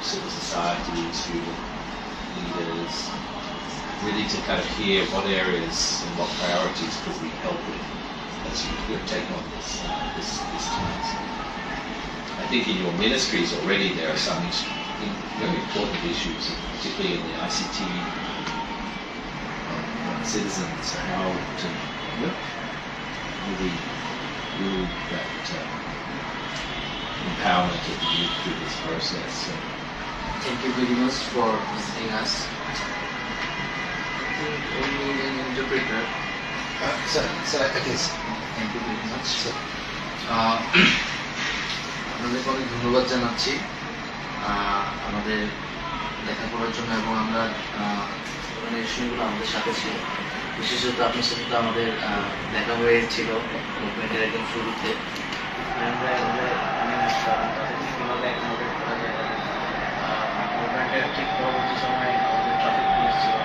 civil society, student leaders, really to kind of hear what areas and what priorities could we help with as you're taking on this task. I think in your ministries already there are some very important issues, particularly in the ICT citizens, how to really build that empowerment of the youth through this process. So, thank you very much for visiting us. I think we need an interpreter. Thank you very much. আপনাদেরকে অনেক ধন্যবাদ জানাচ্ছি আমাদের লেখাপড়ার জন্য, এবং আমরা বিষয়গুলো আমাদের সাথে ছিল, বিশেষত আপনার সাথে তো আমাদের দেখা হয়েছিল মুভমেন্টের একদম শুরুতে। মুভমেন্টের ঠিক পরবর্তী সময় আমাদের ট্রাফিক পুলিশ ছিল।